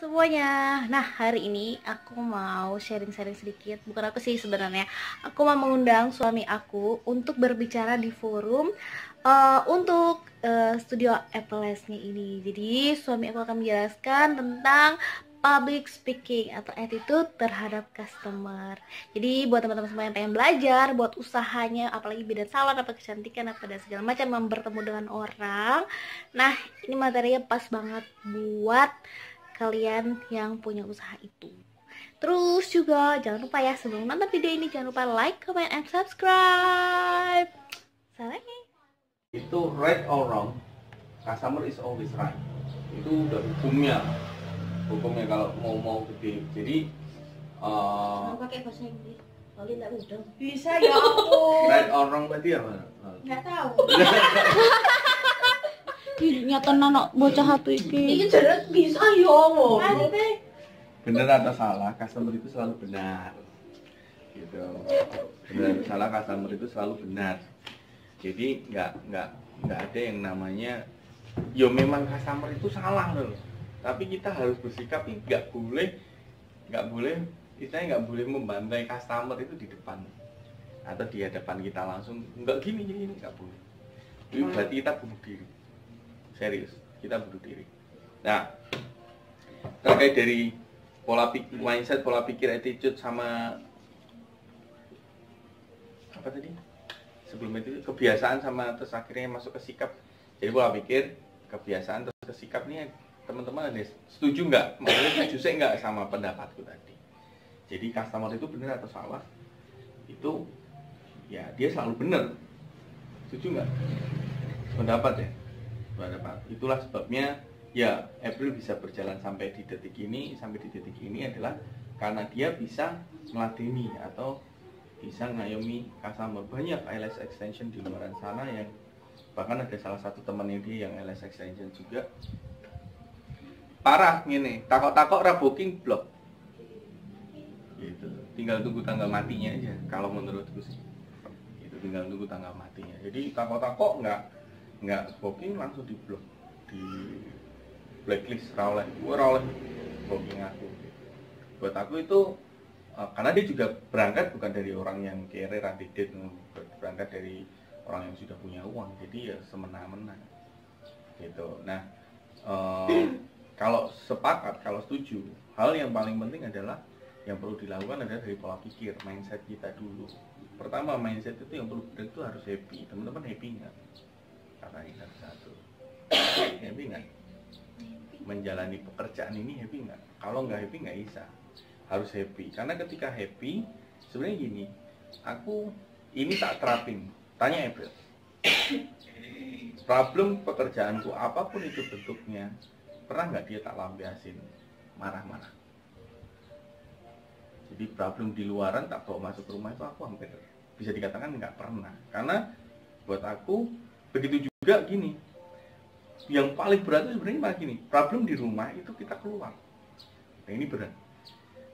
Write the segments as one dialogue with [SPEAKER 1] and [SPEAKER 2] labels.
[SPEAKER 1] semuanya. Nah, hari ini aku mau sharing-sharing sedikit. Bukan aku sih sebenarnya. Aku mau mengundang suami aku untuk berbicara di forum untuk studio Applesnya ini. Jadi, suami aku akan menjelaskan tentang public speaking atau attitude terhadap customer. Jadi buat teman-teman semua yang pengen belajar, buat usahanya, apalagi bidang salon atau kecantikan apa dan segala macam yang bertemu dengan orang. Nah, ini materinya pas banget buat kalian yang punya usaha itu. Terus juga jangan lupa ya, sebelum nonton video ini jangan lupa like, comment, and subscribe. Salam.
[SPEAKER 2] Itu right or wrong, customer is always right. Itu udah hukumnya kalau mau gede. Jadi
[SPEAKER 1] pakai bahasa Inggris. Kalau tidak udah
[SPEAKER 3] Bisa ya aku.
[SPEAKER 2] right or wrong berarti apa?
[SPEAKER 3] Nggak tahu.
[SPEAKER 1] nyata anak bocah satu iki.
[SPEAKER 3] Ini jelas bisa ya ngomong.
[SPEAKER 2] Benar atau salah, customer itu selalu benar. Gitu. Benar atau salah, customer itu selalu benar. Jadi nggak ada yang namanya yo memang customer itu salah loh. Tapi kita harus bersikap nggak boleh istilahnya nggak boleh membantai customer itu di depan atau di hadapan kita langsung, nggak gini nggak boleh. Itu berarti kita bunuh diri, serius, kita bunuh diri. Nah, terkait dari pola pikir, mindset, pola pikir, attitude sama apa tadi sebelum itu kebiasaan sama terus akhirnya masuk ke sikap. Jadi pola pikir, kebiasaan terus ke sikap nih teman-teman ada setuju nggak? Maksudnya setuju sih nggak sama pendapatku tadi? Jadi customer itu benar atau salah? Itu ya dia selalu benar. Setuju nggak? Pendapat ya? Pendapat. Itulah sebabnya ya April bisa berjalan sampai di detik ini adalah karena dia bisa meladeni atau bisa ngayomi customer. Banyak eyelash extension di luar sana yang bahkan ada salah satu temannya dia yang eyelash extension juga parah gini, takok-takok ra booking blok gitu, tinggal tunggu tanggal matinya aja kalau menurutku sih itu, tinggal tunggu tanggal matinya. Jadi takok-takok nggak booking langsung di blok, di blacklist, rawleh booking aku. Buat aku itu karena dia juga berangkat bukan dari orang yang kere radidit, berangkat dari orang yang sudah punya uang, jadi ya semena-mena gitu. Nah kalau sepakat, kalau setuju, hal yang paling penting adalah yang perlu dilakukan adalah dari pola pikir, mindset kita dulu. Pertama, mindset itu yang perlu itu harus happy. Teman-teman happy nggak? Katanya satu-satu. Happy nggak? Menjalani pekerjaan ini happy nggak? Kalau nggak happy nggak bisa. Harus happy. Karena ketika happy, sebenarnya gini, aku ini tak terapin. Tanya April. Problem pekerjaanku apapun itu bentuknya, pernah nggak dia tak lampiasin marah-marah? Jadi problem di luaran tak bawa masuk ke rumah itu aku hampir bisa dikatakan nggak pernah. Karena buat aku begitu juga gini. Yang paling berat itu sebenarnya malah gini, problem di rumah itu kita keluar. Nah ini berat.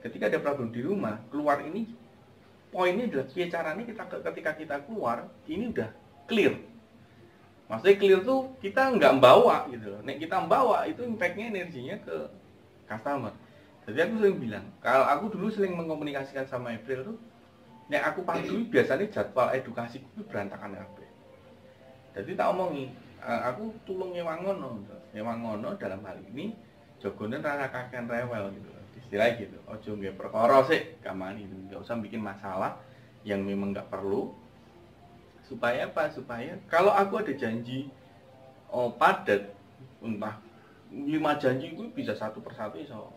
[SPEAKER 2] Ketika ada problem di rumah, keluar ini poinnya adalah caranya kita ketika kita keluar ini udah clear. Maksudnya clear tuh kita nggak membawa gitu loh. Nek kita membawa itu impactnya energinya ke customer. Jadi aku sering bilang, kalau aku dulu sering mengkomunikasikan sama April tuh, nek aku pandu biasanya jadwal edukasiku itu berantakan kabeh. Jadi tak omongi, aku tulung nyewangono dalam hal ini jogone rara kakean rewel gitu loh. Istilahnya gitu. Ojo nggih perkara sik kamani, enggak usah bikin masalah yang memang nggak perlu. Supaya apa? Supaya kalau aku ada janji padat, entah 5 janji itu bisa satu persatu so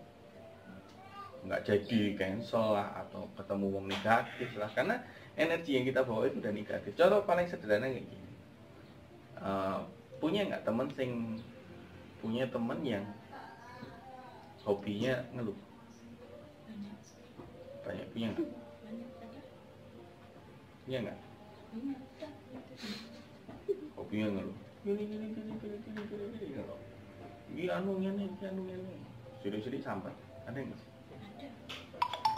[SPEAKER 2] nggak jadi, cancel lah atau ketemu wong negatif lah, karena energi yang kita bawa itu udah negatif. Contoh paling sederhana kayak gini, punya nggak temen yang hobinya ngeluh? Banyak punya nggak? Punya nggak? Hobinya ngeluh. Ini anu ini. Sudah sampai. Ada nggak?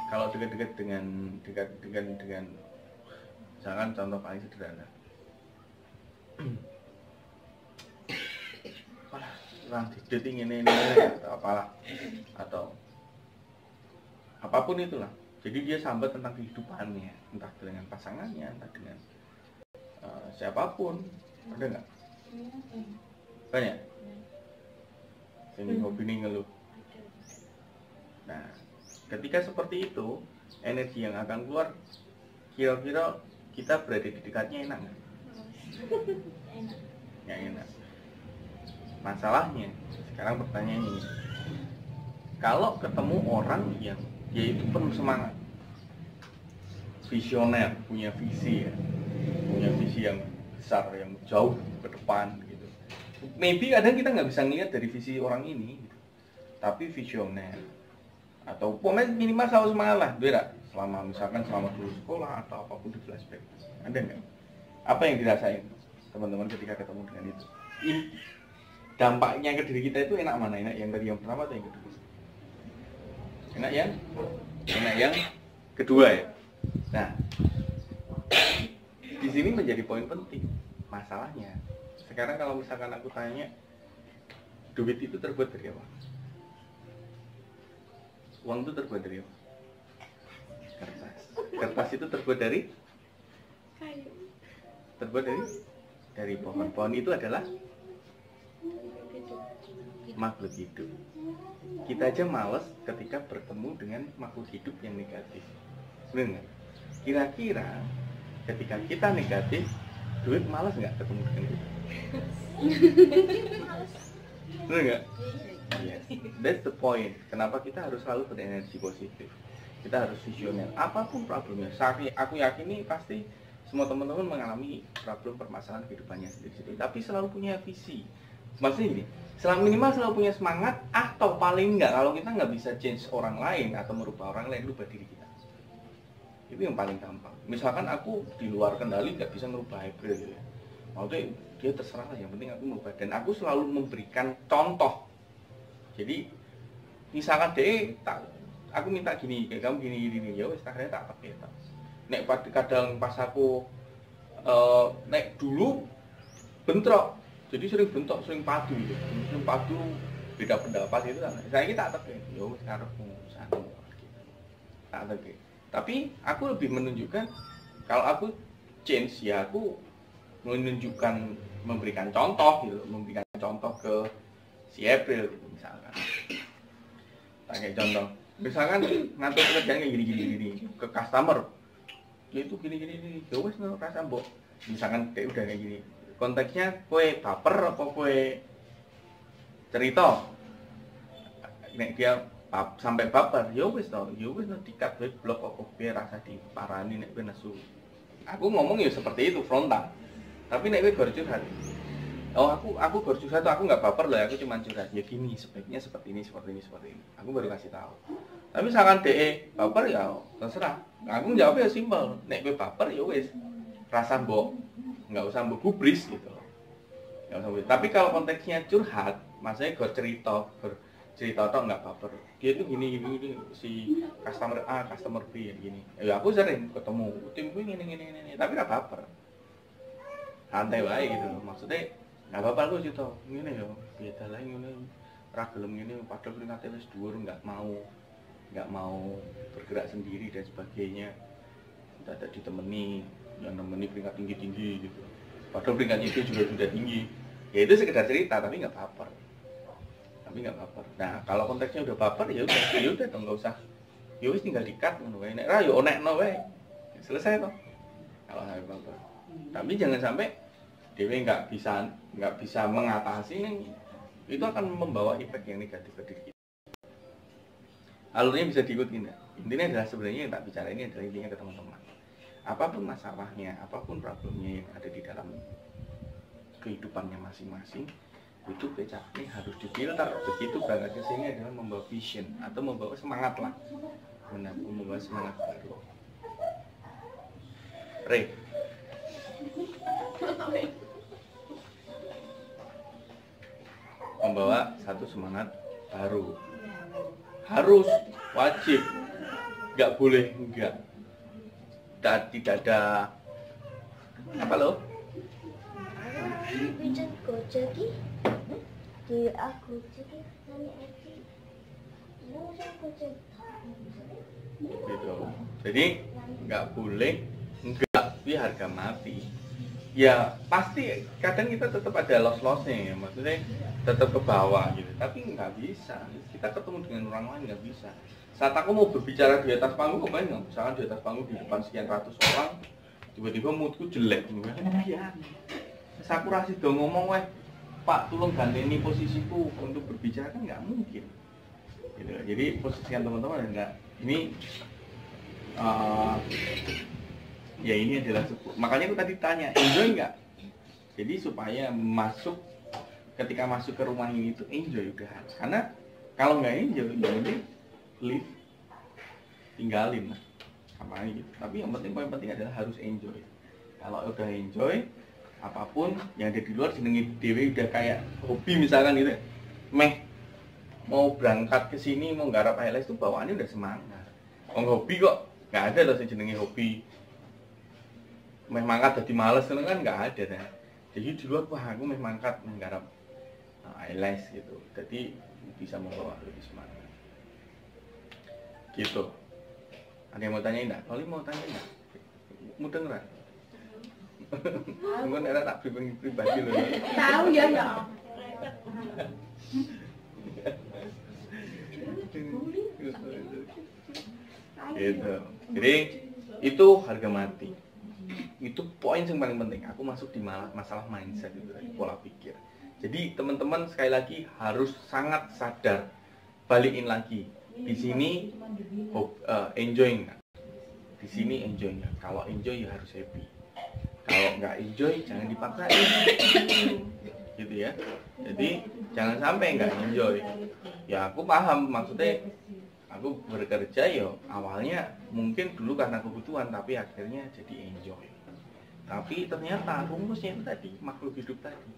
[SPEAKER 2] Kalau dekat dengan misalkan contoh paling sederhana. kurang dideting ini atau apalah, atau apapun itulah. Jadi dia sambat tentang kehidupannya, entah dengan pasangannya, entah dengan siapapun. Ada nggak? Banyak. Ini hobi nih ngeluh. Nah, ketika seperti itu, energi yang akan keluar, kira-kira kita berada di dekatnya enak nggak?
[SPEAKER 3] Enak.
[SPEAKER 2] Ya enak. Masalahnya, sekarang pertanyaannya ini, kalau ketemu orang yang dia itu penuh semangat, visioner, punya visi ya, punya visi yang besar, yang jauh ke depan gitu. Maybe kadang kita nggak bisa ngeliat dari visi orang ini, gitu. Tapi visioner, atau pokoknya minimal selalu semangat lah, beda. Selama dulu sekolah atau apapun di flashback, ada nggak? Apa yang dirasain teman-teman ketika ketemu dengan itu? Dampaknya ke diri kita itu enak mana? Enak yang tadi yang pertama atau yang kedua? Enak yang kedua ya. Nah, di sini menjadi poin penting. Masalahnya, sekarang kalau misalkan aku tanya, duit itu terbuat dari apa? Uang itu terbuat dari apa? Kertas. Kertas itu terbuat dari?
[SPEAKER 3] Kayu.
[SPEAKER 2] Terbuat dari pohon. Pohon itu adalah makhluk hidup. Kita aja males ketika bertemu dengan makhluk hidup yang negatif. Benar nggak? Kira-kira ketika kita negatif, duit malas nggak ketemu dengan kita? Benar nggak? Yes. That's the point. Kenapa kita harus selalu berenergi positif? Kita harus visioner. Apapun problemnya, aku yakin nih pasti semua teman-teman mengalami problem permasalahan kehidupannya sendiri-sendiri. Tapi selalu punya visi. Maksudnya gini, minimal selalu punya semangat, atau paling enggak kalau kita nggak bisa change orang lain atau merubah orang lain, rubah diri kita. Itu yang paling gampang. Misalkan aku di luar kendali nggak bisa merubah April gitu ya. Maksudnya dia terserah lah, yang penting aku merubah. Dan aku selalu memberikan contoh. Jadi misalkan aku minta gini, kayak kamu gini, ya wes akhirnya tak pakai. Nek kadang pas aku nek dulu bentrok. Jadi sering bentrok, sering padu gitu. Sering padu beda pendapat itu kan. Saya kita tak pakai. Ya wes karepmu satu. Tak pakai. Tapi aku lebih menunjukkan kalau aku change ya aku menunjukkan, memberikan contoh gitu, memberikan contoh ke si April gitu misalkan. Pakai contoh. Misalkan ngatur pekerjaan kayak gini ke customer. Ya itu gini. Ya wes no rasa mbok. Misalkan kayak udah kayak gini. Konteksnya kue baper apa kue cerita. Nek dia sampai baper, ya wis to dikat web blok apa biar rasa diparani nek kowe nesu. Aku ngomong ya seperti itu frontal. Tapi nek kowe baru curhat. Oh, aku baru curhat tuh, aku nggak baper loh, aku cuma curhat. Ya gini, sebaiknya seperti ini. Aku baru kasih tahu. Tapi misalkan DE baper ya terserah. Aku jawab ya simpel. Nek kowe baper ya wis rasa mbok nggak usah mbok gubris gitu loh. Nggak usah. Tapi kalau konteksnya curhat, maksudnya cerita atau nggak baper. Dia tuh gini si customer A, customer B gini. Ya aku sering ketemu tim gue gini, tapi nggak baper. Santai wae gitu loh. Maksudnya nggak apa-apa aku cerita gini ya, beda lah gini. Ra gelem gini padahal peringate wis dhuwur nggak mau bergerak sendiri dan sebagainya. Tidak ditemani, yang nemeni peringkat tinggi gitu. Padahal peringkatnya itu juga sudah tinggi. Ya itu sekedar cerita tapi nggak baper. Nah, kalau konteksnya udah baper ya udah toh nggak usah. Ya wis tinggal di-cut ngono wae. Nek ra yo onekno wae. Selesai toh. Kalau sampai baper. Tapi jangan sampai dhewe nggak bisa mengatasi nih. Itu akan membawa efek yang negatif ke diri kita. Alurnya bisa diikuti enggak? Intinya adalah sebenarnya yang tak bicara ini adalah intinya ke teman-teman. Apapun masalahnya, apapun problemnya yang ada di dalam kehidupannya masing-masing, itu becaknya harus difilter. Begitu berangkat ke sini adalah membawa vision atau membawa semangat lah, membawa semangat baru. Re, membawa satu semangat baru, harus wajib, nggak boleh enggak. Tidak ada apa loh?
[SPEAKER 3] Di aku jadi nanya Eki. Mau aku cerita.
[SPEAKER 2] gitu. Jadi nggak boleh nggak tapi harga mati. Ya pasti kadang kita tetap ada loss-lossnya ya, maksudnya tetap ke bawah gitu. Tapi nggak bisa. Kita ketemu dengan orang lain nggak bisa. Saat aku mau berbicara di atas panggung, kemarin nggak, misalkan di atas panggung di depan sekian ratus orang, tiba-tiba moodku jelek, iya. Aku rasa dong ngomong weh, Pak, tolong ganteni posisiku untuk berbicara kan nggak mungkin. Gitu. Jadi posisikan teman-teman enggak. Ini ya ini adalah makanya aku tadi tanya enjoy nggak? Jadi supaya ketika masuk ke rumah ini tuh enjoy udah. Karena kalau nggak enjoy ya mending leave, tinggalin lah apa gitu. Tapi yang penting poin penting adalah harus enjoy. Kalau udah enjoy apapun yang ada di luar jenenge dewe udah kayak hobi misalkan gitu. Mau berangkat ke sini mau nggarap highlight itu bawaannya udah semangat. Hobi kok nggak ada loh jenenge hobi. Mangkat jadi males kan nggak ada kan. Jadi di luar wah aku mangkat menggarap highlight gitu. Jadi bisa membawa lebih semangat. Gitu. Ada yang mau tanya enggak? Kalau mau tanya enggak? Mau denger? Mungkin era tak pribadi loh.
[SPEAKER 3] Tahu ya ya.
[SPEAKER 2] Gitu. Jadi itu harga mati. Itu poin yang paling penting. Aku masuk di masalah mindset itu, pola pikir. Jadi teman-teman sekali lagi harus sangat sadar. Balikin lagi. Di sini enjoy nggak? Di sini enjoy nggak? Kalau enjoy ya harus happy. Kalau nggak enjoy jangan dipaksain. Gitu ya. Jadi jangan sampai nggak enjoy. Ya aku paham maksudnya. Aku bekerja ya awalnya mungkin dulu karena kebutuhan tapi akhirnya jadi enjoy. Tapi ternyata rumusnya itu tadi makhluk hidup tadi.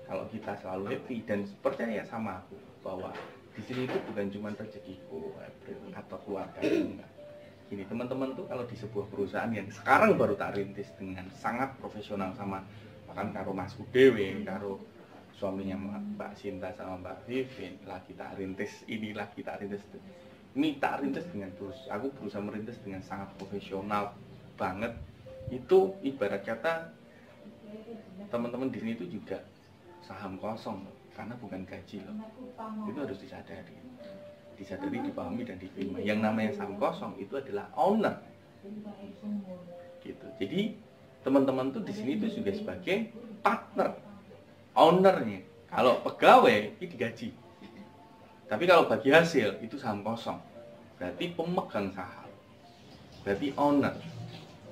[SPEAKER 2] Kalau kita selalu happy dan percaya sama aku bahwa di sini itu bukan cuma rezekiku atau keluarga enggak. Gini teman-teman tuh kalau di sebuah perusahaan yang sekarang baru tak rintis dengan sangat profesional sama bahkan karo Mas Udewe, karo suaminya Mbak Sinta sama Mbak Vivin lagi tak rintis ini dengan terus aku berusaha merintis dengan sangat profesional banget. Itu ibarat kata teman-teman di sini itu juga saham kosong karena bukan gaji loh. Itu harus disadari, dipahami dan diterima. Yang namanya saham kosong itu adalah owner gitu. Jadi teman-teman tuh di sini tuh juga sebagai partner ownernya. Kalau pegawai itu digaji. Tapi kalau bagi hasil itu saham kosong. Berarti pemegang saham. Berarti owner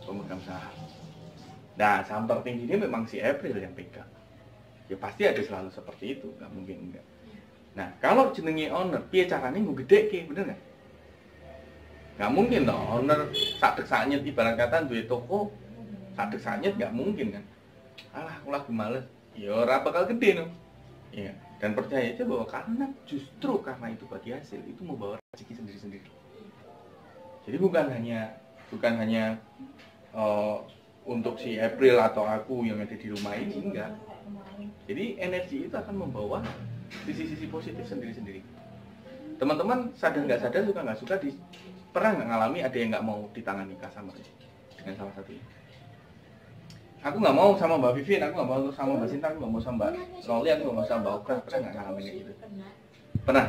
[SPEAKER 2] pemegang saham. Nah, saham tertinggi ini memang si April yang pegang. Ya pasti ada selalu seperti itu, nggak mungkin enggak. Nah, kalau jenenge owner, piye carane nggo gedhekke, bener nggak? Nggak mungkin toh, owner sadek-saknyet ibarat kata duwe toko, sadek-saknyet nggak mungkin kan. Alah, aku lagi males. Ya ora bakal gede no. Iya, dan percaya aja bahwa justru karena itu bagi hasil itu membawa rezeki sendiri-sendiri. Jadi bukan hanya untuk si April atau aku yang ada di rumah ini, enggak. Jadi energi itu akan membawa sisi-sisi positif sendiri-sendiri. Teman-teman sadar nggak sadar, suka nggak suka, pernah nggak ngalami ada yang nggak mau ditangani customer dengan salah satunya? Aku nggak mau sama Mbak Vivin, aku nggak mau sama Mbak Sinta, aku nggak mau sama Mbak Loli, aku nggak mau sama Mbak Okra. Pernah nggak ngalamin kayak gitu? Pernah.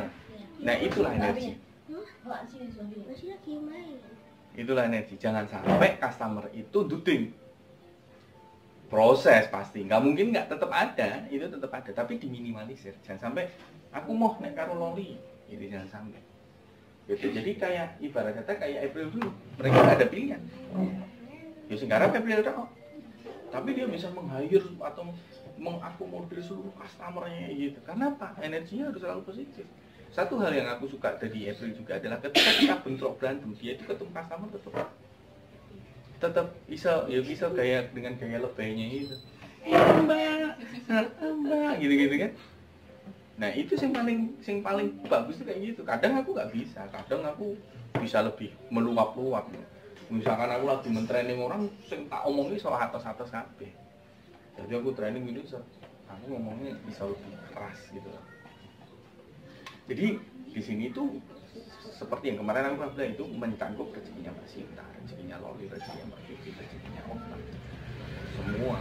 [SPEAKER 2] Nah itulah energi. Itulah energi. Jangan sampai customer itu duding. Proses pasti, nggak mungkin nggak, tetap ada, itu tetap ada, tapi diminimalisir. Jangan sampai aku mau naik karo Loli, ini jangan sampai. Gitu. Jadi kayak ibarat kata kayak April dulu, mereka nggak ada pilihan. Ya sekarang April kok, tapi dia bisa meng-hire atau mengakomodir seluruh customernya gitu. Karena apa? Energinya harus selalu positif. Satu hal yang aku suka dari April juga adalah ketika kita bentrok berantem, dia itu ketemu customer tetap bisa kayak dengan gaya lebaynya itu, mbak gitu kan. Nah itu yang paling bagus tuh kayak gitu. Kadang aku nggak bisa, kadang aku bisa lebih meluap-luap. Misalkan aku lagi mentraining orang, sing tak omongi soal atas kabeh. Jadi aku training ini aku ngomongnya bisa lebih keras gitu loh. Jadi di sini tuh seperti yang kemarin aku bilang itu mencangkup rezekinya Mbak Sinta, rezekinya Loli, rezekinya Mbak Vivi, rezekinya Oma, semua.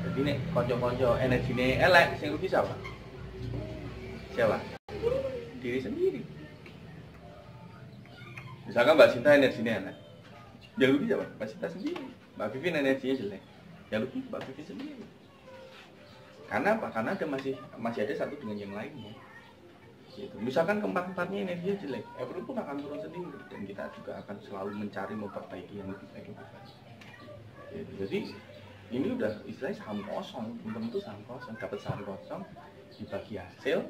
[SPEAKER 2] Jadi nek konco-konco energinya elek, sing rugi siapa? Siapa? Diri sendiri. Misalkan Mbak Sinta energinya elek, yang rugi siapa? Mbak Sinta sendiri. Mbak Vivi energinya jelek, yang rugi Mbak Vivi sendiri. Karena apa? Karena ada masih ada satu dengan yang lainnya. Gitu. Misalkan keempat-empatnya energinya jelek, April pun akan turun sendiri dan kita juga akan selalu mencari memperbaiki yang lebih baik. Gitu. Jadi ini udah istilahnya saham kosong, temen-temen tuh saham kosong, dapat saham kosong dibagi hasil.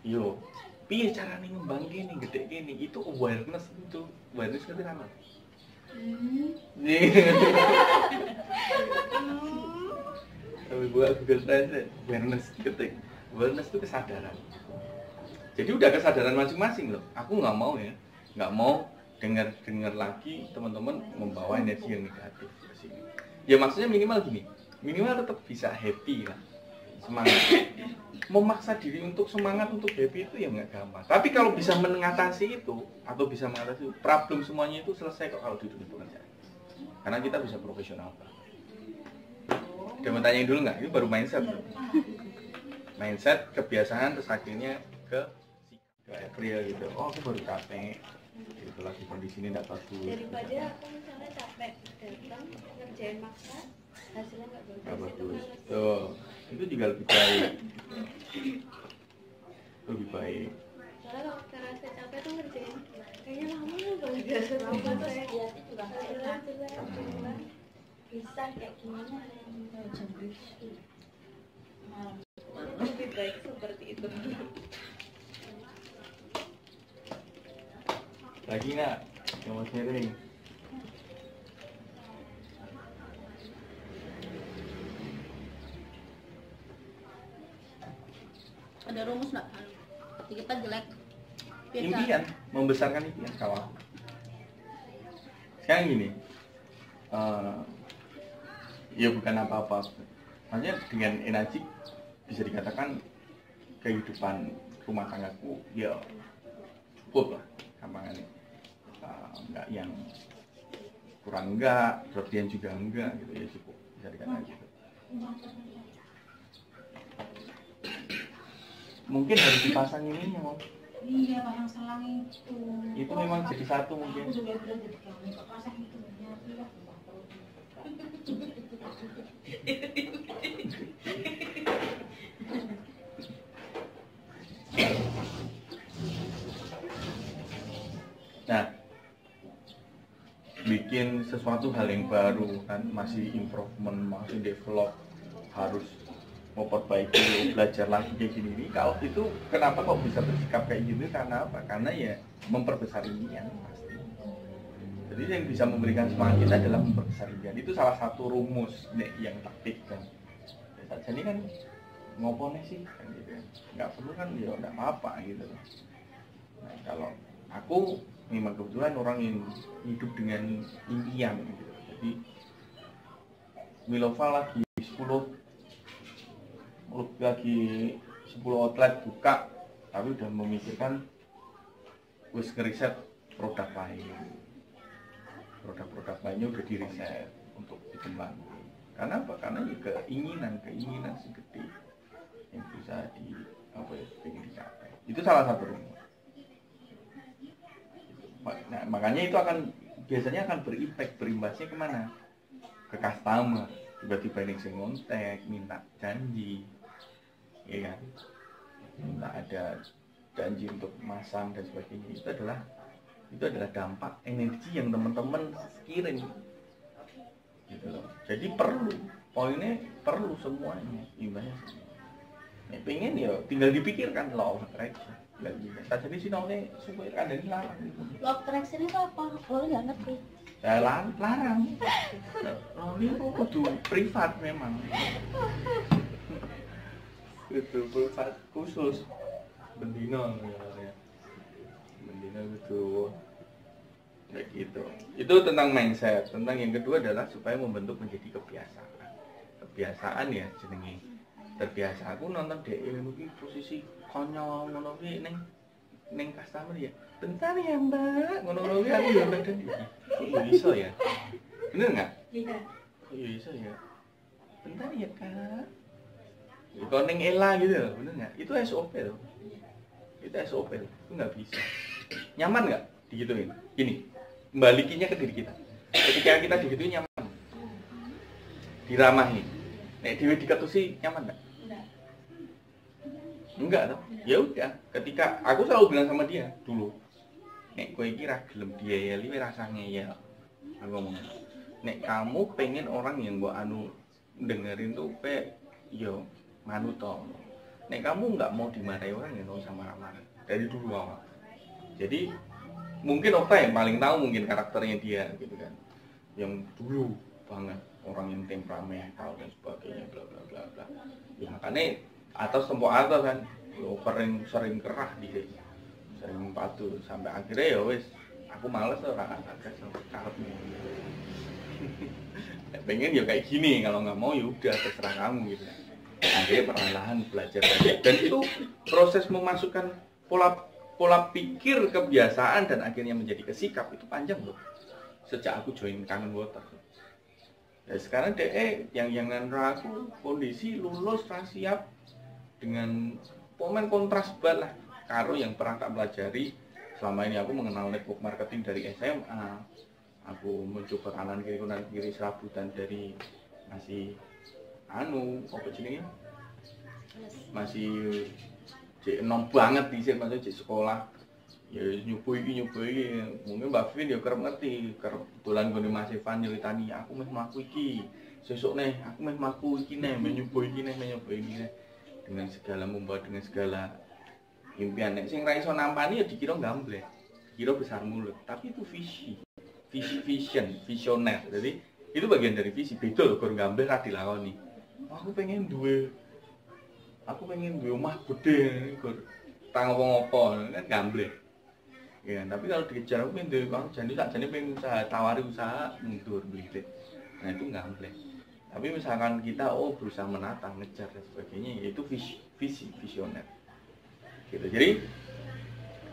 [SPEAKER 2] Yo, piye caranya ngembang gini, gede gini, itu awareness ngerti kan? Tapi buat Google Translate, awareness ketik, awareness itu kesadaran. Jadi udah kesadaran masing-masing loh. Aku nggak mau dengar lagi teman-teman membawa energi yang negatif ke sini. Ya maksudnya minimal gini, minimal tetap bisa happy lah, semangat. Memaksa diri untuk semangat untuk happy itu ya nggak gampang. Tapi kalau bisa mengatasi itu atau bisa mengatasi problem semuanya itu selesai kok kalau di dunia pekerjaan. Karena kita bisa profesional. Ada mau tanyain dulu nggak? Ini baru mindset loh. Mindset, kebiasaan, terus akhirnya ke April gitu. Oh aku baru capek. Itu lagi kondisinya tidak bagus.
[SPEAKER 3] Daripada aku misalnya capek datang ngerjain maksa, hasilnya nggak bagus.
[SPEAKER 2] Tuh, itu juga lebih baik. Lebih baik.
[SPEAKER 3] Soalnya kalau sekarang saya capek tuh ngerjain kayaknya lama banget biasa banget saya juga jelas bisa kayak gimana lebih baik seperti itu.
[SPEAKER 2] Lagi nggak yang mau sharing?
[SPEAKER 1] Ada rumus nggak? Kita jelek.
[SPEAKER 2] Impian, membesarkan impian kawan. Sekarang gini, ya bukan apa-apa. Maksudnya dengan energi bisa dikatakan kehidupan rumah tanggaku ya cukup lah, gampangannya. Enggak yang kurang enggak, berlebihan juga enggak gitu ya, cukup bisa dikatakan gitu. Mungkin harus dipasang ini ya,
[SPEAKER 4] Iya, Pak, yang selang itu.
[SPEAKER 2] Itu memang jadi satu mungkin.
[SPEAKER 4] Aku juga bilang jadi kamu, Pak, pasang itu.
[SPEAKER 2] Nah, bikin sesuatu hal yang baru kan, masih improvement, masih develop, harus memperbaiki, belajar lagi kayak gini. Kalau itu kenapa kok bisa bersikap kayak gini? Karena apa? Karena ya memperbesar impian pasti. Jadi yang bisa memberikan semangat kita adalah memperbesar impian. Itu salah satu rumus yang taktik kan. Jadi kan ngoponnya sih kan gitu. Nggak perlu kan ya nggak apa-apa gitu. Nah, kalau aku memang kebetulan orang yang hidup dengan impian gitu. Jadi Milova lagi 10 outlet buka, tapi udah memikirkan wis ngeriset produk lainnya udah diriset untuk dikembangkan. Karena apa? Karena ya keinginan si gede yang bisa pengen dicapai. Itu salah satu rumus. Nah, makanya itu biasanya akan berimbasnya kemana? Ke customer. Tiba-tiba ini sing ngontek, minta janji, ya kan? Minta ada janji untuk masang dan sebagainya. Itu adalah dampak energi yang teman-teman kirim, gitu loh. Jadi poinnya perlu semuanya, imbasnya semua. Nah, pengen ya tinggal dipikirkan law of attraction. Jadi si nolnya supaya ada ini larang gitu.
[SPEAKER 1] Law of attraction itu apa? Lo nggak ngerti.
[SPEAKER 2] Ya larang. Nolnya kok kudu privat memang. Itu privat khusus. Bendino ya. Bendino gitu. Kayak gitu. Itu tentang mindset. Tentang yang kedua adalah supaya membentuk menjadi kebiasaan. Kebiasaan ya jenenge terbiasa aku nonton DE iki posisi konyol ngono kuwi ning customer ya. Bentar ya Mbak, ngono-ngono kuwi aku ya kadang kok iso ya. Bener enggak?
[SPEAKER 3] Iya.
[SPEAKER 2] Kok iso ya? Bentar ya Kak. Kok ning Ela gitu loh, bener enggak? Itu SOP loh. Itu SOP loh. Itu enggak bisa. Nyaman enggak digituin? Gini, balikinya ke diri kita. Ketika kita digituin nyaman. Diramahi. Nek dhewe diketusi nyaman enggak? Enggak toh. Ya udah, ketika aku selalu bilang sama dia dulu. Nek kowe iki ra gelem diayeli rasa ngeyel. Aku ngomong. Nek kamu pengen orang yang mbok dengerin tuh yo manut toh. Nek kamu nggak mau dimarahi orang ya nggak usah marah-marah. Dari dulu awal. Jadi mungkin Okta yang paling tahu mungkin karakternya dia gitu kan. Yang dulu banget orang yang temperamental dan sebagainya bla bla bla bla. Ya makanya atas tempo atas kan yo sering kerah dia. Sering patuh sampai akhirnya ya wis aku males ora agak karepmu. Pengen ya kayak gini, kalau nggak mau ya udah terserah kamu gitu. Akhirnya perlahan belajar dan itu proses memasukkan pola pikir kebiasaan dan akhirnya menjadi kesikap itu panjang loh. Sejak aku join Kangen Water. Ya sekarang yang aku kondisi lulus siap dengan pemain kontras banget lah karo yang pernah tak pelajari selama ini. Aku mengenal network marketing dari SMA, aku mencoba kanan kiri serabutan dari masih apa jenenge masih cek enom banget di sini masih cek sekolah ya nyoba iki mungkin Mbak Vin ya kerep ngerti kerep dolan gone Mas Evan nyritani aku meh mlaku iki sesuk nih aku meh mlaku iki nih nyoba iki nih dengan segala membawa dengan segala impian. Nek sing ra iso nampani ya dikira gamblek, dikira besar mulut, tapi itu visioner. Jadi itu bagian dari visi. Beda lho gor gamblek ra dilakoni. Aku pengen duwe omah gede gor tang apa-apa kan gamblek. Ya, tapi kalau dikejar aku pengen duwe uang jane sakjane pengen usaha tawari usaha mundur begitu. Nah itu gamblek. Tapi misalkan kita berusaha menata, ngejar dan sebagainya, yaitu visioner. Gitu. Jadi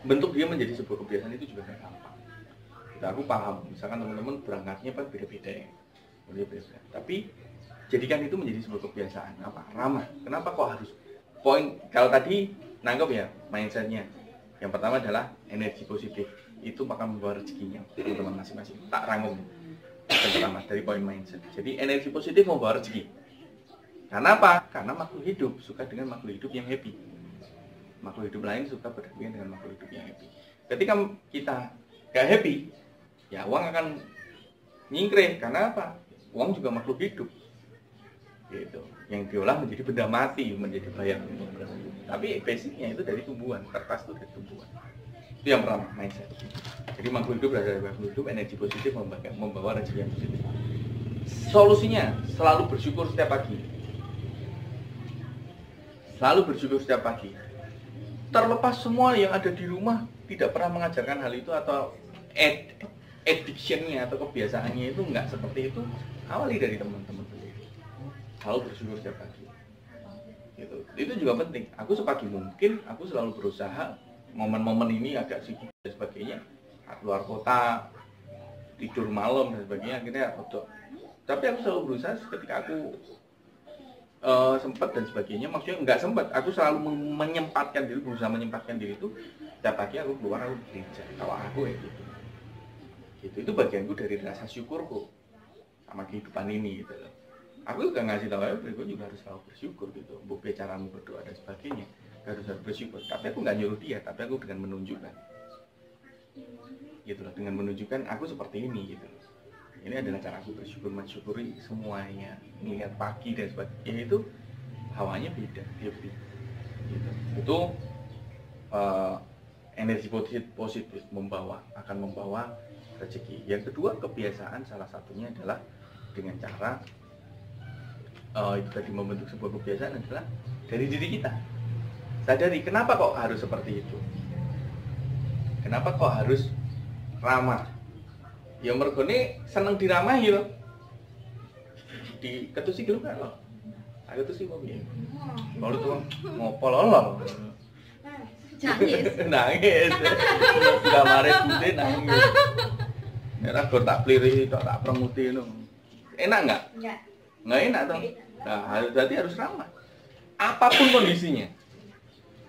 [SPEAKER 2] bentuk dia menjadi sebuah kebiasaan itu juga gak gampang. Gitu, aku paham, misalkan teman-teman berangkatnya kan beda-beda ya, beda-beda. Tapi jadikan itu menjadi sebuah kebiasaan. Apa? Ramah. Kenapa kok harus poin? Kalau tadi nangkep ya mindsetnya. Yang pertama adalah energi positif. Itu akan membawa rezekinya teman-teman masing-masing. Tak rangkum. Yang pertama dari poin mindset. Jadi energi positif membawa rezeki. Karena apa? Karena makhluk hidup suka dengan makhluk hidup yang happy. Makhluk hidup lain suka berdampingan dengan makhluk hidup yang happy. Ketika kita gak happy, ya uang akan nyingkring. Karena apa? Uang juga makhluk hidup. Gitu. Yang diolah menjadi benda mati, menjadi bayar. Tapi basicnya itu dari tumbuhan. Kertas itu dari tumbuhan. Itu yang pertama, mindset. Jadi makhluk hidup berasal dari makhluk hidup, energi positif membawa rezeki yang positif. Solusinya, selalu bersyukur setiap pagi. Selalu bersyukur setiap pagi. Terlepas semua yang ada di rumah tidak pernah mengajarkan hal itu atau addiction-nya atau kebiasaannya itu enggak seperti itu, awali dari teman-teman sendiri. Selalu bersyukur setiap pagi. Gitu. Itu juga penting. Aku sepagi mungkin aku selalu berusaha momen-momen ini agak sibuk dan sebagainya, keluar kota, tidur malam dan sebagainya, akhirnya foto. Tapi aku selalu berusaha ketika aku sempat dan sebagainya, maksudnya nggak sempat, aku selalu menyempatkan diri, berusaha menyempatkan diri itu. Setiap pagi aku keluar, aku gereja. Kalau aku ya gitu. Itu bagianku dari rasa syukurku sama kehidupan ini gitu loh. Aku juga ngasih tahu ya, aku juga harus selalu bersyukur gitu. Bukan caramu berdoa dan sebagainya, harus bersyukur. Tapi aku nggak nyuruh dia, tapi aku dengan menunjukkan. Gitu loh, dengan menunjukkan aku seperti ini gitu loh. Ini adalah cara aku bersyukur, mensyukuri semuanya, melihat pagi dan sebagainya. Itu hawanya beda, happy. Gitu. Itu energi positif akan membawa rezeki. Yang kedua, kebiasaan salah satunya adalah dengan cara itu tadi membentuk sebuah kebiasaan adalah dari diri kita. Sadari kenapa kok harus seperti itu? Kenapa kok harus ramah? Ya mergone seneng diramahi loh. Diketusi gelem gak loh. Aku tuh sih mau piye. Kalau tuh ngopo lolo.
[SPEAKER 1] Nangis.
[SPEAKER 2] Nangis. Sudah mare bude nangis. Nek gor tak pliri tok tak promosi ngono. Enak enggak?
[SPEAKER 3] Enggak.
[SPEAKER 2] Enggak enak toh. Nah, berarti harus ramah. Apapun kondisinya.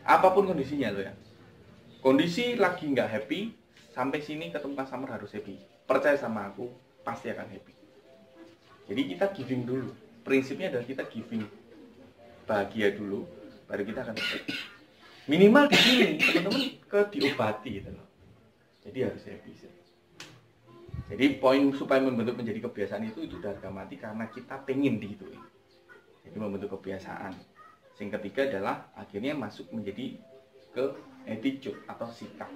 [SPEAKER 2] Apapun kondisinya tuh ya. Kondisi lagi nggak happy, sampai sini ketemu customer harus happy. Percaya sama aku, pasti akan happy. Jadi kita giving dulu. Prinsipnya adalah kita giving bahagia dulu, baru kita akan happy. Minimal di sini teman-teman ke diobati gitu loh. Jadi harus happy sih. Jadi poin supaya membentuk menjadi kebiasaan itu harga mati karena kita pengen digituin. Jadi membentuk kebiasaan. Yang ketiga adalah akhirnya masuk menjadi ke attitude atau sikap.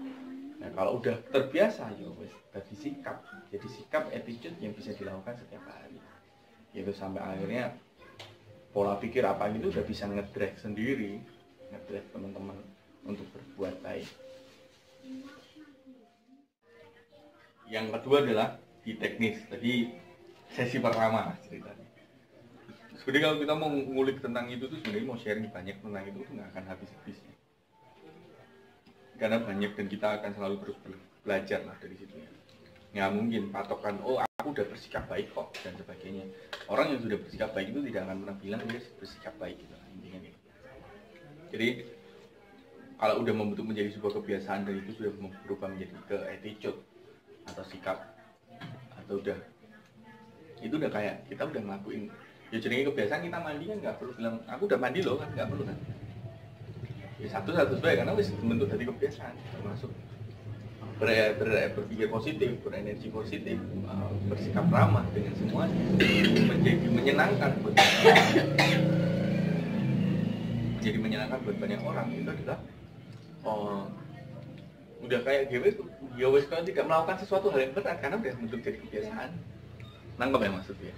[SPEAKER 2] Nah, kalau udah terbiasa ya wes jadi sikap. Jadi sikap attitude yang bisa dilakukan setiap hari. Yaitu sampai akhirnya pola pikir apa gitu udah bisa ngedrive sendiri, ngedrive teman-teman untuk berbuat baik. Yang kedua adalah di teknis. Tadi sesi pertama ceritanya. Sebenarnya kalau kita mau ngulik tentang itu tuh sebenarnya mau sharing banyak tentang itu tuh nggak akan habis-habisnya. Karena banyak dan kita akan selalu terus belajar lah dari situ ya. Nggak mungkin patokan, oh aku udah bersikap baik kok dan sebagainya. Orang yang sudah bersikap baik itu tidak akan pernah bilang dia bersikap baik gitu intinya gitu. Jadi kalau udah membentuk menjadi sebuah kebiasaan dan itu sudah berubah menjadi ke attitude atau sikap atau udah itu udah kayak kita udah ngelakuin ya jadi kebiasaan kita mandi kan nggak perlu bilang aku udah mandi loh kan nggak perlu kan ya satu sebaik karena wis bentuk dari kebiasaan termasuk berpikir positif berenergi positif bersikap ramah dengan semua menjadi menyenangkan buat jadi menyenangkan buat banyak orang itu adalah udah kayak gue ya wis kalau tidak melakukan sesuatu hal yang berat karena udah bentuk jadi kebiasaan nangkep ya maksudnya.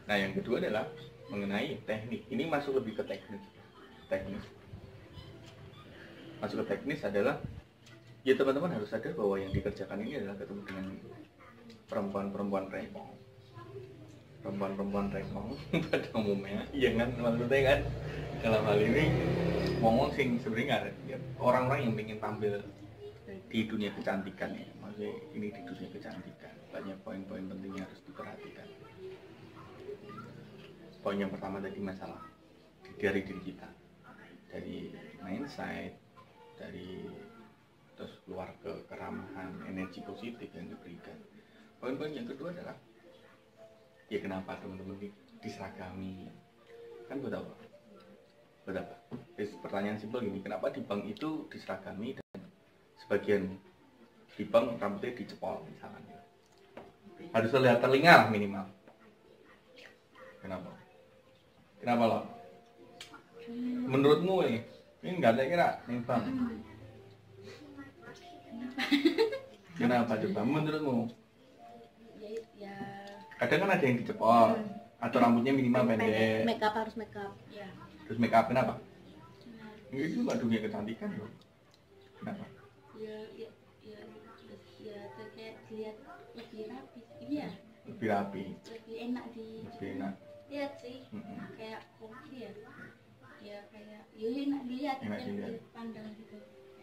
[SPEAKER 2] Nah yang kedua adalah mengenai teknik. Ini masuk lebih ke teknis. Masuk ke teknis adalah ya teman-teman harus sadar bahwa yang dikerjakan ini adalah ketemu dengan perempuan-perempuan rempong. Perempuan-perempuan rempong pada umumnya, iya kan maksudnya kan dalam hal ini ngomong sing sebenarnya ya, orang-orang yang ingin tampil di dunia kecantikan ya. Maksudnya ini di dunia kecantikan banyak poin-poin penting yang harus diperhatikan. Poin yang pertama tadi masalah dari diri kita, dari mindset, dari terus keluar ke keramahan, energi positif yang diberikan. Poin-poin yang kedua adalah ya kenapa teman-teman diseragami? Kan buat apa? Buat apa? Pertanyaan simpel gini, kenapa di bank itu diseragami dan sebagian di bank rambutnya dicepol misalnya? Harus terlihat telinga minimal. Kenapa? Kenapa lo? Menurutmu ini nggak ada kira nih bang? Kenapa coba? Menurutmu?
[SPEAKER 3] Ya.
[SPEAKER 2] Kadang kan ada yang dicepol atau rambutnya minimal pendek.
[SPEAKER 1] Makeup harus makeup.
[SPEAKER 3] Ya.
[SPEAKER 2] Terus make up kenapa? Itu nggak dunia kecantikan loh. Kenapa?
[SPEAKER 3] Ya kayak dilihat lebih rapi. Iya.
[SPEAKER 2] Lebih rapi.
[SPEAKER 3] Lebih enak
[SPEAKER 2] Lebih enak.
[SPEAKER 3] lihat sih. Kayak ya. Ya kayak enak dilihat.
[SPEAKER 2] Enak dilihat.
[SPEAKER 3] Dipandang gitu.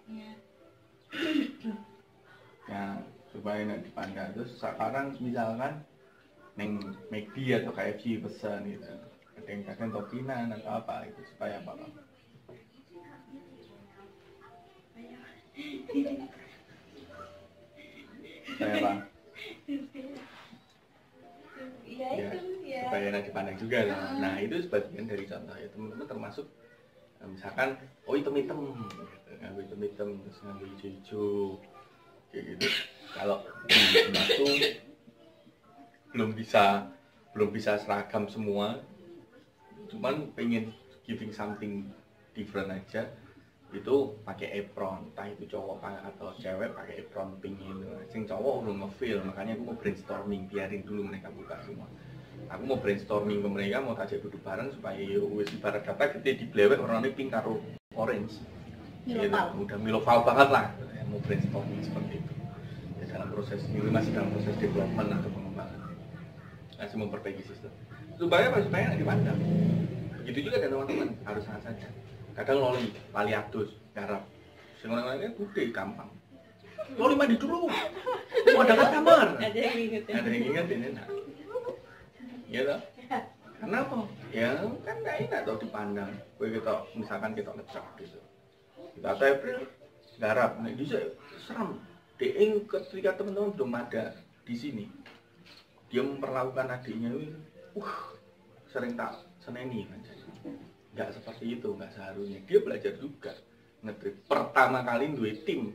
[SPEAKER 3] Kayaknya.
[SPEAKER 2] Ya supaya enak dipandang. Terus sekarang misalkan neng McD atau KFC pesan gitu. Ada yang kadang tokinan atau apa itu supaya apa? Supaya apa?
[SPEAKER 3] Ya itu ya.
[SPEAKER 2] Supaya enak dipandang juga lah. Nah itu sebagian dari contoh ya teman-teman termasuk misalkan hitam-hitam gitu. Ngambil hitam-hitam terus ngambil hijau kayak gitu. Kalau itu belum bisa seragam semua, cuman pengen giving something different aja, itu pakai apron, entah itu cowok atau cewek pakai apron pink gitu. Sing cowok udah nge-feel, makanya aku mau brainstorming, biarin dulu mereka buka semua. Aku mau brainstorming ke mereka, mau tajak duduk bareng supaya wis ibarat kata kita diblewek warnanya pink karo orange.
[SPEAKER 1] Milopal.
[SPEAKER 2] Gitu, udah milopal banget lah, mau brainstorming seperti itu. Ya, dalam proses ini masih dalam proses development atau pengembangan. masih memperbaiki sistem supaya nggak dipandang. Begitu juga dengan teman-teman, harus sangat saja. Kadang lali adus, garap. Semuanya gede, gampang. Loli mandi dulu. Oh, ada kamar.
[SPEAKER 3] Ada yang ingetin.
[SPEAKER 2] Ada yang ingetin enak. Iya toh? Kenapa? Ya kan nggak enak toh dipandang. Kita misalkan kita ngecek gitu. Kita April garap, nah bisa seram. DE ketika teman-teman belum ada di sini, dia memperlakukan adiknya itu, sering tak seneni kan. Nggak seperti itu, nggak seharusnya. Dia belajar juga ngetrip. Pertama kali duwe tim,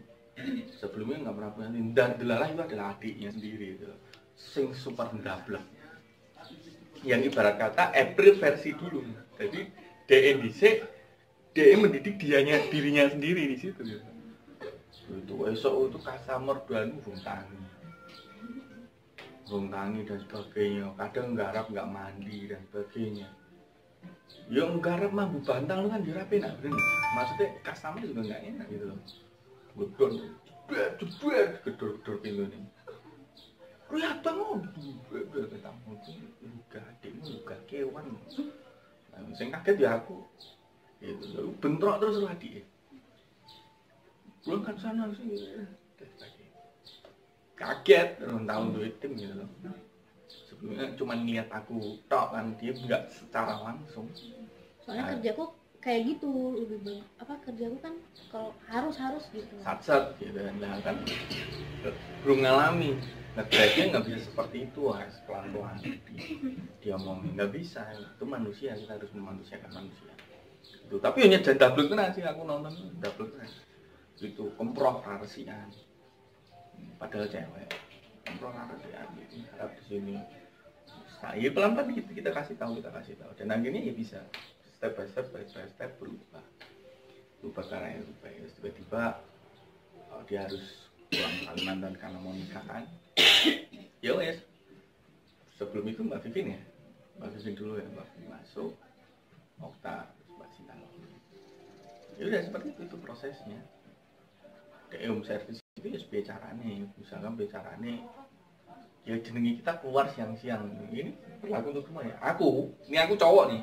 [SPEAKER 2] sebelumnya nggak pernah punya tim. Dan Delala itu adalah adiknya sendiri itu, sing super ndablek. Yang ibarat kata April versi dulu. Jadi DE dhisik, DE mendidik dirinya sendiri di situ. Gitu. Itu esok itu customer dan burung tangi dan sebagainya. Kadang garap nggak mandi dan sebagainya. Yang garap mah bu bantal kan dirapi nak bener. Maksudnya customer juga nggak enak gitu loh. Gedor pintu nih. Lihat bangun, kita mau juga adikmu juga kewan. Saya kaget ya aku. Gitu, bentrok terus lagi. Pulang kan sana sih, kaget, tahun duit tim gitu loh. Sebelumnya cuma niat aku tok kan, dia nggak secara langsung.
[SPEAKER 1] Soalnya kerjaku kayak gitu, lebih banyak kerjaku kan kalau harus gitu.
[SPEAKER 2] Sat gitu kan belum ngalami. Ngedragnya nggak bisa seperti itu, harus pelan-pelan. Dia ngomongin nggak bisa, itu manusia, kita harus memanusiakan manusia. Itu, tapi hanya jadi double kena sih aku nonton double kena. Itu kemproh rarsian, padahal cewek kemproh rarsian gitu. Harap di sini saya pelan-pelan kita kasih tahu dan akhirnya ya bisa step by step berubah karena yang tiba-tiba dia harus pulang Kalimantan karena mau nikah kan. Ya wes, sebelum itu Mbak Vivin dulu ya, Mbak Vivin masuk Okta, Mbak Sinta. Ya udah seperti itu prosesnya. Home service itu ya bicarane, misalkan bicarane ya jenengi kita keluar siang-siang. Ini berlaku untuk semua ya. Aku cowok nih,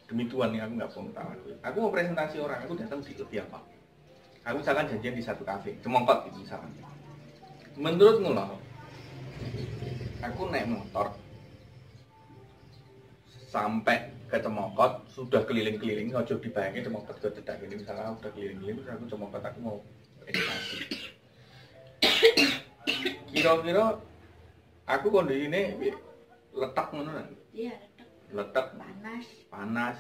[SPEAKER 2] demi Tuhan nih aku nggak bohong tahu. Aku mau presentasi orang, aku datang di lebih apa? Aku misalkan janjian di satu kafe, Cemongkot gitu misalkan. Menurutmu loh, aku naik motor sampai ke Cemongkot, sudah keliling-keliling, ojo dibayangin Cemongkot ke cedak ini, misalnya aku udah keliling-keliling, terus aku Cemongkot, aku mau edukasi. Kira-kira aku kondisi ini letak mana?
[SPEAKER 3] Iya,
[SPEAKER 2] letak panas,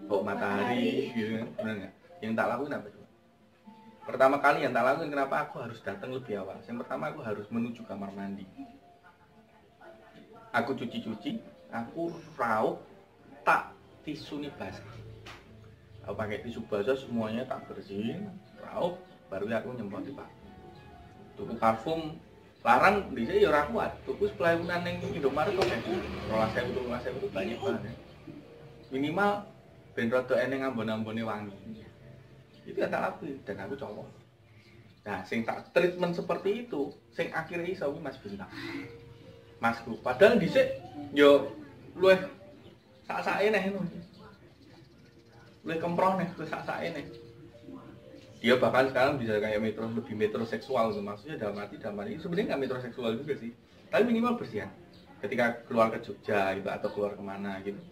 [SPEAKER 2] bau matahari, gitu kan, benar nggak? Yang tak lakuin apa itu? Pertama kali yang tak lakuin, kenapa aku harus datang lebih awal? Yang pertama aku harus menuju kamar mandi. Aku cuci, aku raup, tak tisu nih basah. Aku pakai tisu basah semuanya tak bersihin, raup, baru aku nyemprot di parfum. Tuku parfum larang di sini ya ora kuat. Tuku pelayanan yang Indomaret kok kayak 12.000 itu banyak banget. Minimal ben rada eneng ambon-ambone wangi. Itu yang tak lakuin dan aku cowok. Nah, sing tak treatment seperti itu, sing akhirnya iso kuwi Mas Bintang. Masku, padahal dhisik yo luwih sak-sake neh ngono. Luwih kemproh neh, luwih sak-sake neh. Dia bahkan sekarang bisa kayak lebih metroseksual gitu. Maksudnya dalam arti sebenarnya nggak metroseksual juga sih, tapi minimal bersihan ketika keluar ke Jogja gitu atau keluar kemana gitu.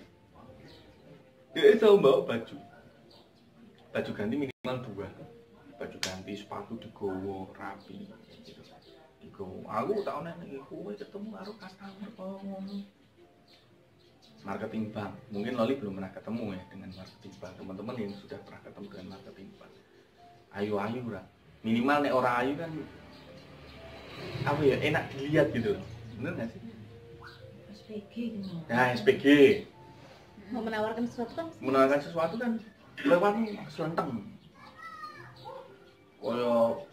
[SPEAKER 2] Dia selalu bawa baju ganti minimal 2, baju ganti, sepatu digowo rapi gitu. Digowo. Aku tak ono nek kowe ketemu karo customer kok ngono. Marketing bank, mungkin Loli belum pernah ketemu ya dengan marketing bank. Teman-teman yang sudah pernah ketemu dengan marketing bank, ayu lah. Minimal nek ora ayu kan apa ya, enak dilihat gitu loh. Bener nggak sih?
[SPEAKER 4] SPG gitu.
[SPEAKER 2] Nah, SPG.
[SPEAKER 1] Mau menawarkan sesuatu kan lewat selenteng. Koyo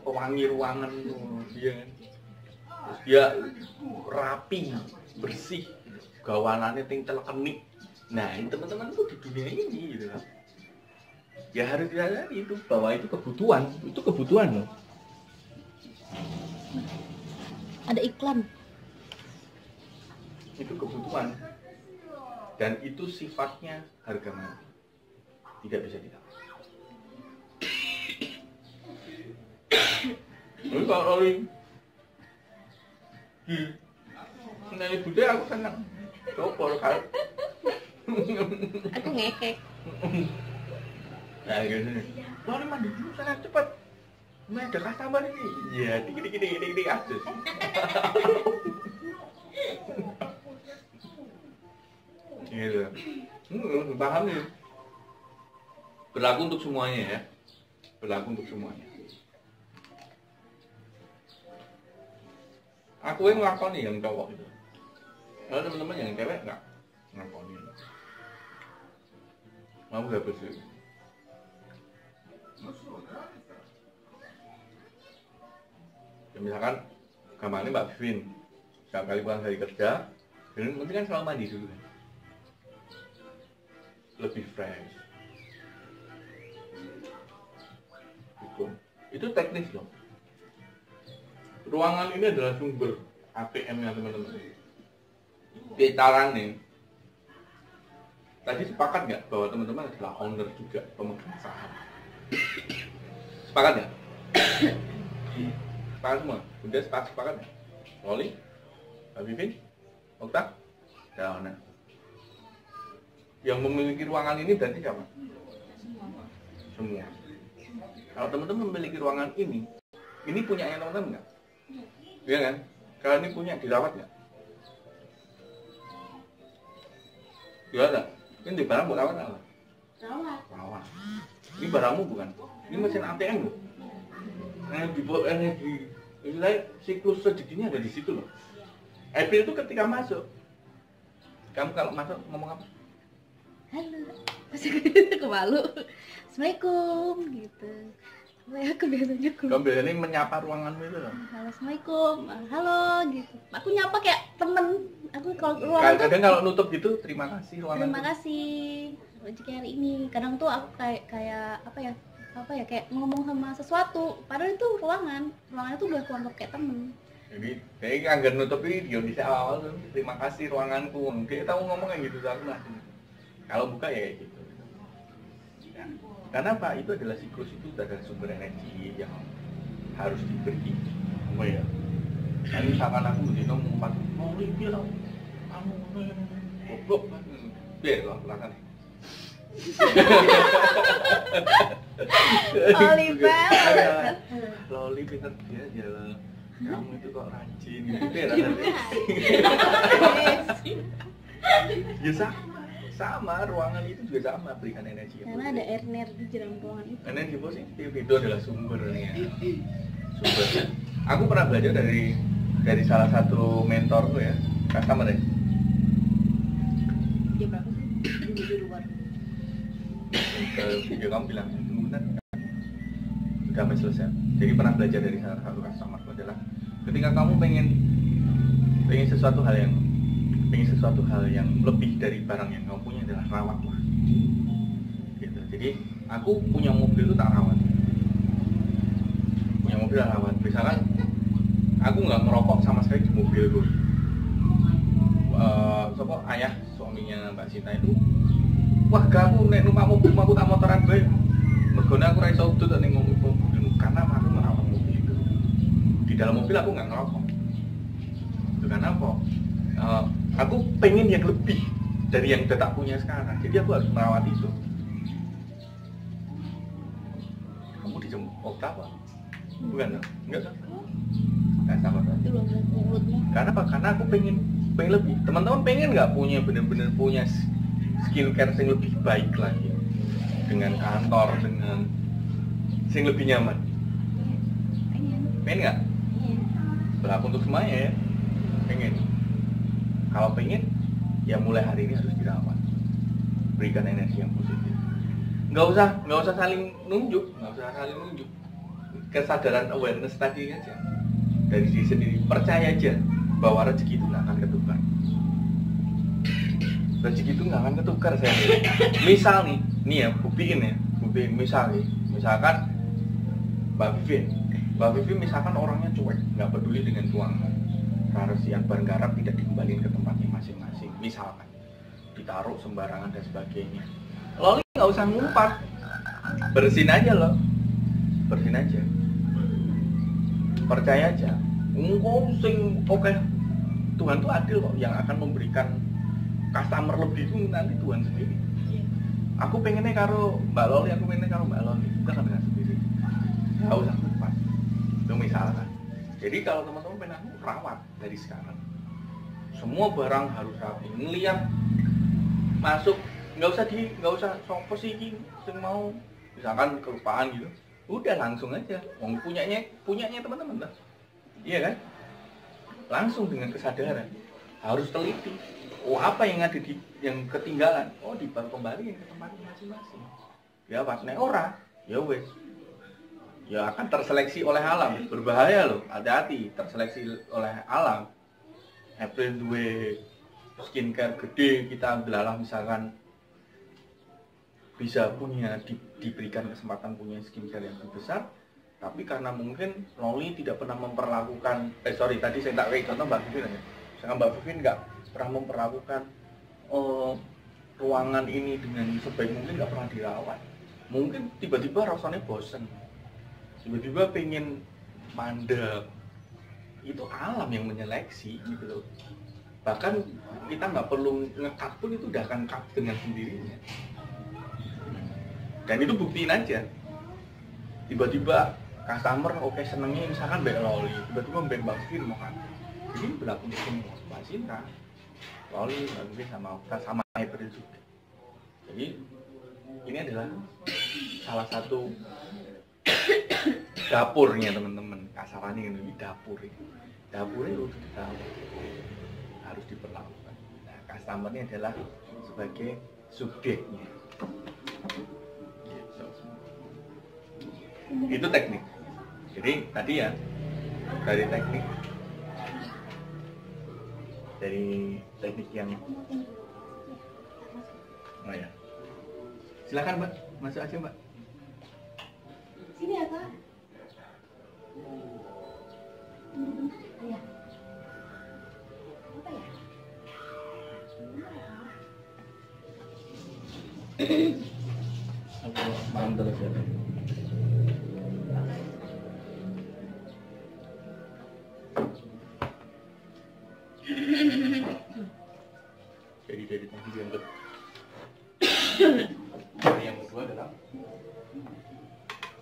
[SPEAKER 1] pewangi ruangan dia kan. Terus dia rapi, bersih, gawanannya telkenik. Nah, ini teman-teman tuh di dunia ini gitu kan. Ya harus disadari itu bahwa itu kebutuhan loh. Ada iklan.
[SPEAKER 2] itu kebutuhan dan itu sifatnya harga mati, tidak bisa ditawar. Tapi kalau rolling nilai budaya aku senang. Coba kalau
[SPEAKER 1] Aku ngekek.
[SPEAKER 2] nah gitu nih. Rolling mandi dulu sana cepat. Ini ada customer ini. Iya, dikit asus. Gitu. Paham nih. Berlaku untuk semuanya ya. Berlaku untuk semuanya. Aku yang ngelakoni yang cowok itu. Kalau teman-teman yang cewek nggak ngelakoni. Mau gak bersih? Ya, misalkan gampangnya Mbak Vivin setiap kali pulang dari kerja, mungkin kan selalu mandi dulu kan, lebih fresh. Itu teknis loh. Ruangan ini adalah sumber ATM-nya teman-teman. Betaran nih. Tadi sepakat nggak bahwa teman-teman adalah owner juga, pemegang saham? Sepakat nggak? Sepakat semua? Udah sepakat nggak? Loli? Mbak Vivin? Okta? Dauna. Yang memiliki ruangan ini berarti siapa? Semua. Kalau teman-teman memiliki ruangan ini punyanya teman-teman nggak? Iya kan? Kalau ini punya, dirawat nggak? Dirawat. Ini di barang buat rawat apa? Rawat. Ini barangmu bukan? Ini mesin ATM loh. Energi. Nilai siklus rezekinya ada di situ loh. April itu ketika masuk. Kamu kalau masuk ngomong apa?
[SPEAKER 1] Halo. Aku malu. Assalamualaikum gitu. Aku biasanya
[SPEAKER 2] Kamu biasanya menyapa ruanganmu itu loh.
[SPEAKER 1] halo, assalamualaikum, halo gitu. Aku nyapa kayak temen. Aku kalau ruangan tuh
[SPEAKER 2] Kadang kalau nutup gitu, terima kasih ruangan.
[SPEAKER 1] terima kasih rezeki hari ini. Kadang tuh aku kayak apa ya kayak ngomong sama sesuatu. Padahal itu ruangannya tuh udah aku anggap kayak temen.
[SPEAKER 2] Jadi kayak anggar nutup video bisa awal tuh, terima kasih ruanganku. Kayak tahu ngomong kayak gitu sama. Kalau buka ya kayak gitu. Ya. Karena apa? Itu adalah siklus, itu adalah sumber energi yang harus diberi. Oh ya. Nah, misalkan aku di nomor 4, mau lihat kamu goblok kan. Biar lo belakang.
[SPEAKER 1] Oliver.
[SPEAKER 2] Loli pinter dia aja. Kamu itu kok rajin gitu. Biar ya sama, ruangan itu juga sama, berikan energi.
[SPEAKER 1] Karena ada energi di dalam ruangan itu.
[SPEAKER 2] Energi positif itu adalah sumbernya. Sumbernya. Aku pernah belajar dari salah satu mentorku ya, customer ya.
[SPEAKER 1] Dia berapa sih? Di luar.
[SPEAKER 2] Video kamu bilang, benar udah sampai selesai. Jadi pernah belajar dari salah satu customer adalah ketika kamu pengen sesuatu hal yang lebih dari barang yang kamu punya adalah rawatlah. Gitu. Jadi aku punya mobil itu tak rawat. Punya mobil tak rawat. Misalkan aku nggak merokok sama sekali di mobilku. Ayah suaminya Mbak Sinta itu, wah gak aku nek numpak mobil aku tak motoran bae. Mergone aku ra iso udut ning mobil karena aku merawat mobil itu. Di dalam mobil aku nggak ngerokok. Itu karena apa? Aku pengen yang lebih dari yang udah tak punya sekarang. Jadi aku harus merawat itu. Kamu dijemput apa? Bukan? Enggak kan? Enggak sama kan?
[SPEAKER 1] Itu loh mulutnya.
[SPEAKER 2] Karena apa? Karena aku pengen lebih. Teman-teman pengen nggak punya bener-bener punya skincare yang lebih baik lagi dengan kantor, dengan yang lebih nyaman? Pengen nggak? Berlaku untuk semuanya ya. Pengen. Kalau pengen, ya mulai hari ini harus dirawat. Berikan energi yang positif. Nggak usah saling nunjuk. Kesadaran awareness tadi aja. Dari diri sendiri, percaya aja bahwa rezeki itu nggak akan ketukar. Rezeki itu nggak akan ketukar saya. Misal nih ya buktiin. Misalkan Mbak Vivin misalkan orangnya cuek, nggak peduli dengan uang. Resian barang garap tidak dikembalikan ke tempatnya masing-masing, misalkan ditaruh sembarangan dan sebagainya. Loli nggak usah ngumpat, bersihin aja loh, bersihin aja, percaya aja. Engkau sing oke, Tuhan tuh adil kok, yang akan memberikan customer lebih itu nanti Tuhan sendiri. Aku pengennya karo Mbak Loli, aku pengennya karo Mbak Loli, kita kan dengan sendiri, nggak usah ngumpat. Itu misalkan. Jadi kalau teman-teman pengen aku rawat dari sekarang, semua barang harus rapi, ngeliat masuk, nggak usah sopo sih ini mau misalkan kelupaan gitu, udah langsung aja, punyanya teman-teman lah, iya kan, langsung dengan kesadaran harus teliti, apa yang ada yang ketinggalan, dibawa kembali ke tempatnya masing-masing, ya pas nek ora ya wes, ya akan terseleksi oleh alam, berbahaya loh, hati-hati, terseleksi oleh alam. April 2 skincare gede, kita belalah misalkan bisa diberikan kesempatan punya skincare yang lebih besar, tapi karena mungkin Loli tidak pernah memperlakukan, tadi saya tak kayak contoh Mbak Vivin aja, misalkan Mbak Vivin nggak pernah memperlakukan ruangan ini dengan sebaik mungkin, nggak pernah dirawat, mungkin tiba-tiba rasanya bosen, tiba-tiba pengen mandek. Itu alam yang menyeleksi gitu loh. Bahkan kita nggak perlu nge-cut pun itu udah akan cut dengan sendirinya. Dan itu buktiin aja. Tiba-tiba customer senengnya misalkan Mbak Loli, tiba-tiba Mbak Vivin mau kan. Jadi berlaku untuk semua, Mbak Sinta, Loli, Mbak Vivin sama April juga. Jadi ini adalah salah satu dapurnya teman-teman, kasarannya ini dapurnya harus diperlakukan. Nah, customernya adalah sebagai subjeknya. Gitu. Itu teknik. Jadi tadi ya dari teknik yang ya. Silakan Mbak, masuk aja Mbak.
[SPEAKER 3] Sini ya Kak. Ya. Apa ya?
[SPEAKER 2] Aku paham terus ya. Jadi tadi yang kedua adalah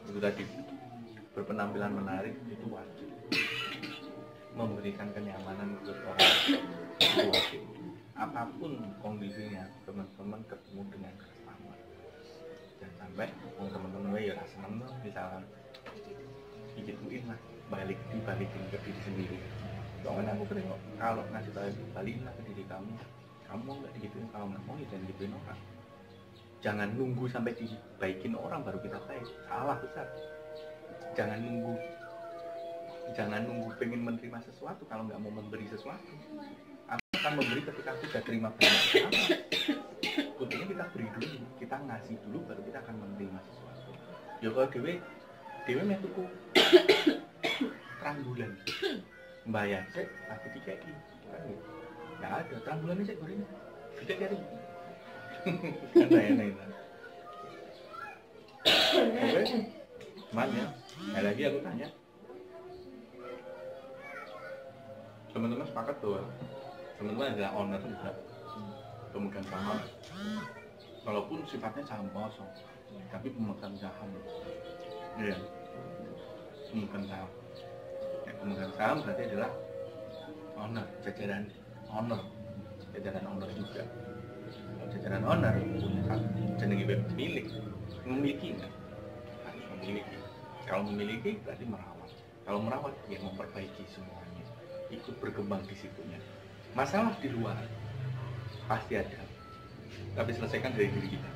[SPEAKER 2] itu tadi, berpenampilan menarik itu wajib, memberikan kenyamanan buat orang itu wajib. Apapun kondisinya, teman-teman ketemu dengan customer, jangan sampai teman-teman ya seneng tuh misalkan digituin lah, dibalikin ke diri sendiri. Soalnya aku sering kok kalau ngasih balikin lah ke diri kamu mau nggak digituin, kalau nggak mau ya jangan digituin orang. Jangan nunggu sampai dibaikin orang baru kita baik, salah besar. Jangan nunggu pengen menerima sesuatu kalau nggak mau memberi sesuatu. Aku akan memberi ketika aku sudah terima banyak apa. Kuncinya kita beri dulu, kita ngasih dulu baru kita akan menerima sesuatu. Ya kalau dewe metuku terang bulan bayar sih tapi dikeki kan nggak ada terang bulannya sih goreng kita cari kan enak oke cuman ya lagi aku tanya teman-teman sepakat bahwa teman-teman adalah owner juga, pemegang saham, walaupun sifatnya saham kosong tapi pemegang saham ya, pemegang saham ya, pemegang saham berarti adalah owner, jajaran owner juga. Kalau jajaran owner punya satu jenenge milik, memiliki enggak? Harus memiliki. Kalau memiliki berarti merawat. Kalau merawat ya memperbaiki semuanya, ikut berkembang di situnya. Masalah di luar pasti ada, tapi selesaikan dari diri kita.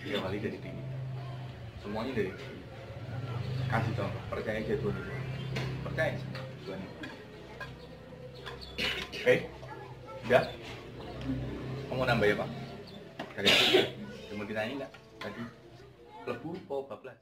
[SPEAKER 2] Diawali dari diri kita. Semuanya dari diri. Kasih contoh, percaya aja Tuhan itu. Percaya sama Tuhan itu. Oke? Udah? Mau nambah ya Pak? Dari itu, cuma ditanya enggak? Tadi lebu, bablas.